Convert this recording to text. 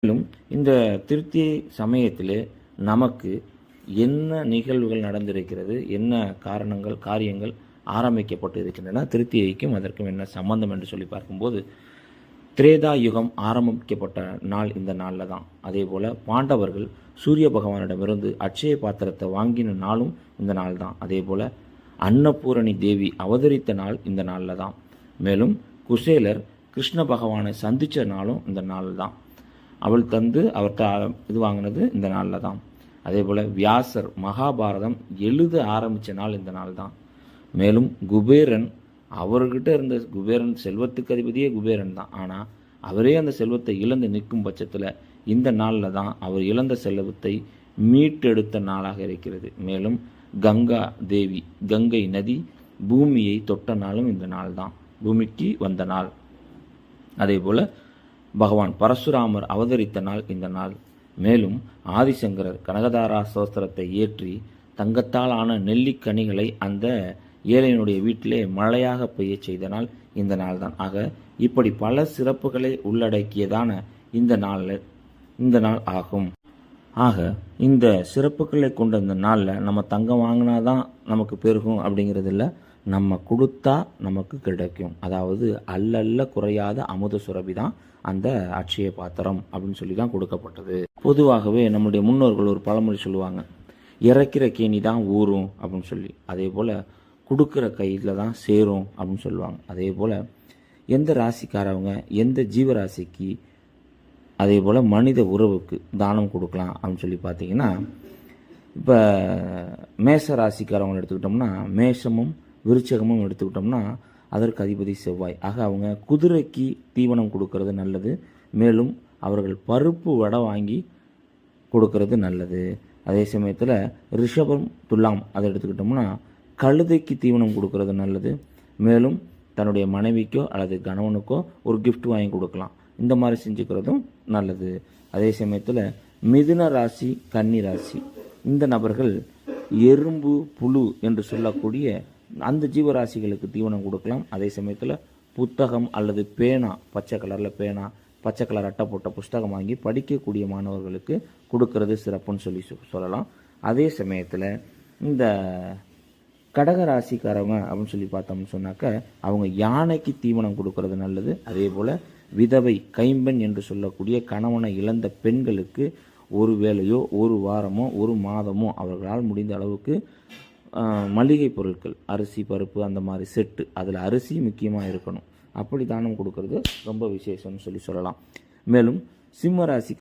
மேலும் இந்த திருத்தியை சமயத்திலே நமக்கு என்ன நிகழ்வுகள் நடந்திருக்கிறது, என்ன காரியங்கள் ஆரம்பிக்கப்பட்டு இருக்கின்றன, திருத்தியைக்கும் அதற்கும் என்ன சம்பந்தம் என்று சொல்லி பார்க்கும்போது, திரேதா யுகம் ஆரம்பிக்கப்பட்ட நாள் இந்த நாளில் தான். அதே போல் பாண்டவர்கள் சூரிய பகவானிடமிருந்து அட்சய பாத்திரத்தை வாங்கின நாளும் இந்த நாள் தான். அதே போல் அன்னபூரணி தேவி அவதரித்த நாள் இந்த நாளில் தான். மேலும் குசேலர் கிருஷ்ண பகவானை சந்தித்த நாளும் இந்த நாள் தான். அவள் தந்து அவர்கிட்ட இது வாங்கினது இந்த நாளில் தான். அதே போல் வியாசர் மகாபாரதம் எழுத ஆரம்பித்த நாள் இந்த நாள் தான். மேலும் குபேரன், அவர்கிட்ட இருந்த குபேரன் செல்வத்துக்கு அதிபதியே குபேரன் தான். ஆனால் அவரே அந்த செல்வத்தை இழந்து நிற்கும் பட்சத்தில் இந்த நாளில் தான் அவர் இழந்த செல்வத்தை மீட்டெடுத்த நாளாக இருக்கிறது. மேலும் கங்கா தேவி, கங்கை நதி பூமியை தொட்ட நாளும் இந்த நாள் தான், பூமிக்கு வந்த நாள். அதே போல் பகவான் பரசுராமர் அவதரித்த நாள் இந்த நாள். மேலும் ஆதிசங்கரர் கனகதாரா ஸ்தோத்திரத்தை ஏற்றி தங்கத்தால் ஆன நெல்லிக்கனிகளை அந்த ஏழையினுடைய வீட்டிலே மழையாக பெய்ய செய்த நாள் இந்த நாள் தான். ஆக இப்படி பல சிறப்புகளை உள்ளடக்கியதான இந்த நாள் ஆகும். ஆக இந்த சிறப்புகளை கொண்ட இந்த நாளில் நம்ம தங்கம் வாங்கினாதான் நமக்கு பெருகும் அப்படிங்கிறது இல்லை, நம்ம கொடுத்தா நமக்கு கிடைக்கும். அதாவது அல்ல குறையாத அமுத சுரபி தான் அந்த அட்சய பாத்திரம் அப்படின்னு சொல்லி தான் கொடுக்கப்பட்டது. பொதுவாகவே நம்முடைய முன்னோர்கள் ஒரு பழமொழி சொல்லுவாங்க, இறக்கிற கேணி தான் ஊறும் அப்படின்னு சொல்லி. அதே போல் கொடுக்குற கையில் தான் சேரும் அப்படின்னு சொல்லுவாங்க. அதே போல் எந்த ராசிக்காரவங்க எந்த ஜீவராசிக்கு அதே போல் மனித உறவுக்கு தானம் கொடுக்கலாம் அப்படின்னு சொல்லி பார்த்தீங்கன்னா, இப்போ மேஷ ராசிக்காரவங்க எடுத்துக்கிட்டோம்னா மேஷமும் விருச்சகமும் எடுத்துக்கிட்டோம்னா அதற்கு அதிபதி செவ்வாய். ஆக அவங்க குதிரைக்கு தீவனம் கொடுக்கறது நல்லது. மேலும் அவர்கள் பருப்பு வடை வாங்கி கொடுக்கறது நல்லது. அதே சமயத்தில் ரிஷபம் துலாம் அதை எடுத்துக்கிட்டோம்னா கழுதைக்கு தீவனம் கொடுக்கறது நல்லது. மேலும் தன்னுடைய மனைவிக்கோ அல்லது கணவனுக்கோ ஒரு கிஃப்ட் வாங்கி கொடுக்கலாம். இந்த மாதிரி செஞ்சுக்கிறதும் நல்லது. அதே சமயத்தில் மிதுன ராசி, கன்னி ராசி இந்த நபர்கள் எறும்பு புழு என்று சொல்லக்கூடிய அந்த ஜீவராசிகளுக்கு தீவனம் கொடுக்கலாம். அதே சமயத்தில் புத்தகம் அல்லது பேனா, பச்சை கலரில் பேனா, பச்சை கலர் அட்டை போட்ட புஸ்தகம் வாங்கி படிக்கக்கூடிய மாணவர்களுக்கு கொடுக்கறது சிறப்புன்னு சொல்லலாம். அதே சமயத்தில் இந்த கடகராசிக்காரவங்க அப்படின்னு சொல்லி பார்த்தோம்னு சொன்னாக்க அவங்க யானைக்கு தீவனம் கொடுக்கறது நல்லது. அதே போல் விதவை, கைம்பெண் என்று சொல்லக்கூடிய கணவனை இழந்த பெண்களுக்கு ஒரு வேளையோ ஒரு வாரமோ ஒரு மாதமோ அவர்களால் முடிந்த அளவுக்கு மளிகை பொருட்கள், அரிசி பருப்பு அந்த மாதிரி செட்டு, அதில் அரிசி முக்கியமாக இருக்கணும், அப்படி தானம் கொடுக்கறது ரொம்ப விசேஷம்னு சொல்லலாம். மேலும் சிம்ம ராசி